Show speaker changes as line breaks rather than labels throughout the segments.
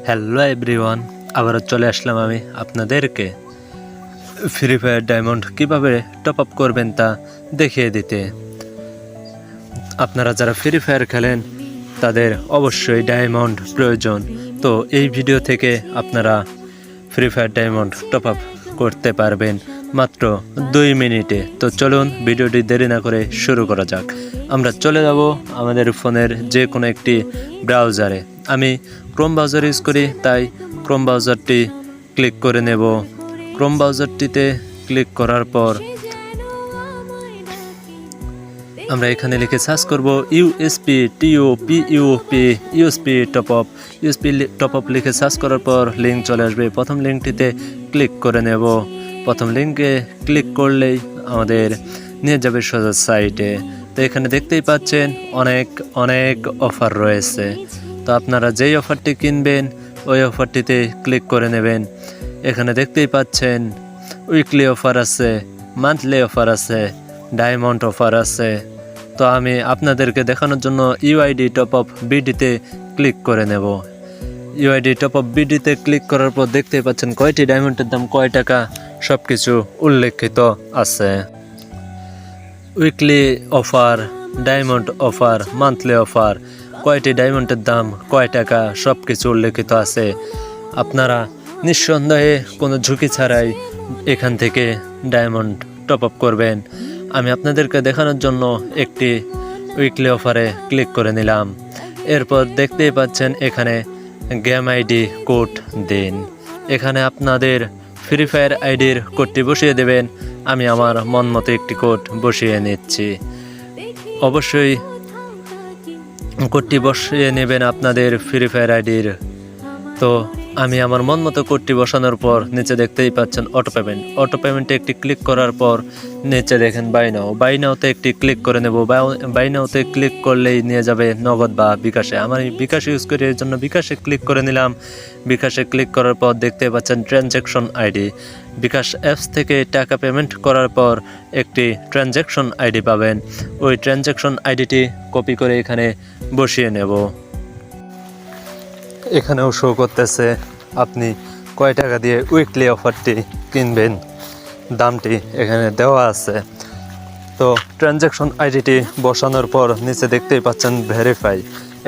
Hello everyone, আবারও চলে আসলাম আমি আপনাদেরকে ফ্রি ফায়ার ডায়মন্ড কিভাবে টপ আপ করবেন তা দেখিয়ে দিতে। আপনারা যারা ফ্রি ফায়ার খেলেন তাদের অবশ্যই ডায়মন্ড প্রয়োজন। তো এই ভিডিও থেকে আপনারা free fire diamond top up করতে পারবেন মাত্র 2 মিনিটে। তো চলুন ভিডিওটি দেরি না করে শুরু করা যাক। আমরা চলে যাব আমাদের ফোনের যে কোনো একটি ব্রাউজারে। আমি ক্রোম ব্রাউজার ইউজ করি, তাই ক্রোম ব্রাউজারটি ক্লিক করে নেব। ক্রোম ব্রাউজারটিতে ক্লিক করার পর আমরা এখানে লিখে সার্চ করব ইউএসপি টপ আপ লিখে সার্চ করার পর লিঙ্ক চলে আসবে। প্রথম লিঙ্কটিতে ক্লিক করে নেব। প্রথম লিঙ্কে ক্লিক করলেই আমাদের নিয়ে যাবে সোজা সাইটে। তো এখানে দেখতেই পাচ্ছেন অনেক অফার রয়েছে। তো আপনারা যেই অফারটি কিনবেন ওই অফারটিতে ক্লিক করে নেবেন। এখানে দেখতেই পাচ্ছেন উইকলি অফার আছে, মান্থলি অফার আছে, ডায়মন্ড অফার আছে। তো আমি আপনাদেরকে দেখানোর জন্য ইউআইডি টপ আপ বিডিতে ক্লিক করে নেব। ইউআইডি টপ আপ বিডিতে ক্লিক করার পর দেখতেই পাচ্ছেন কয়টি ডায়মন্ডের দাম কয় টাকা সব কিছু উল্লেখিত আছে। Weekly offer, diamond offer, monthly offer, কয়টি ডায়মন্ডের দাম কয় টাকা সব কিছু উল্লেখিত আছে। আপনারা নিঃসন্দেহে কোনো ঝুঁকি ছাড়াই এখান থেকে ডায়মন্ড টপ আপ করবেন। আমি আপনাদেরকে দেখানোর জন্য একটি উইকলি অফারে ক্লিক করে নিলাম। এরপর দেখতেই পাচ্ছেন এখানে গেম আইডি কোড দিন। এখানে আপনাদের ফ্রি ফায়ার আইডির কোডটি বসিয়ে দেবেন। আমি আমার মন মতো একটি কোড বসিয়ে নিচ্ছি। অবশ্যই কোডটি বসিয়ে নেবেন আপনাদের ফ্রি ফায়ার আইডির। তো আমি আমার মন মতো কোডটি বসানোর পর নিচে দেখতেই পাচ্ছেন অটো পেমেন্টে একটি ক্লিক করার পর নিচে দেখেন বাই নাওতে একটি ক্লিক করে নেব। বাই নাওতে ক্লিক করলেই নিয়ে যাবে নগদ বা বিকাশে। আমার বিকাশ ইউজ করি, এর জন্য বিকাশে ক্লিক করে নিলাম। বিকাশে ক্লিক করার পর দেখতে পাচ্ছেন ট্রানজ্যাকশন আইডি। বিকাশ অ্যাপস থেকে টাকা পেমেন্ট করার পর একটি ট্রানজ্যাকশন আইডি পাবেন। ওই ট্রানজ্যাকশন আইডিটি কপি করে এখানে বসিয়ে নেব। এখানেও শো করতেছে আপনি কয় টাকা দিয়ে উইকলি অফারটি কিনবেন, দামটি এখানে দেওয়া আছে। তো ট্রানজ্যাকশন আইডিটি বসানোর পর নিচে দেখতেই পাচ্ছেন ভেরিফাই।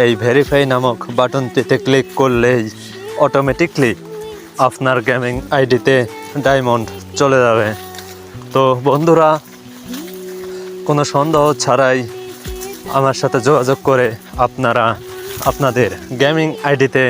এই ভেরিফাই নামক বাটনটিতে ক্লিক করলেই অটোমেটিকলি আপনার গেমিং আইডিতে ডায়মন্ড চলে যাবে। তো বন্ধুরা, কোনো সন্দেহ ছাড়াই আমার সাথে যোগাযোগ করে আপনারা আপনাদের গেমিং আইডিতে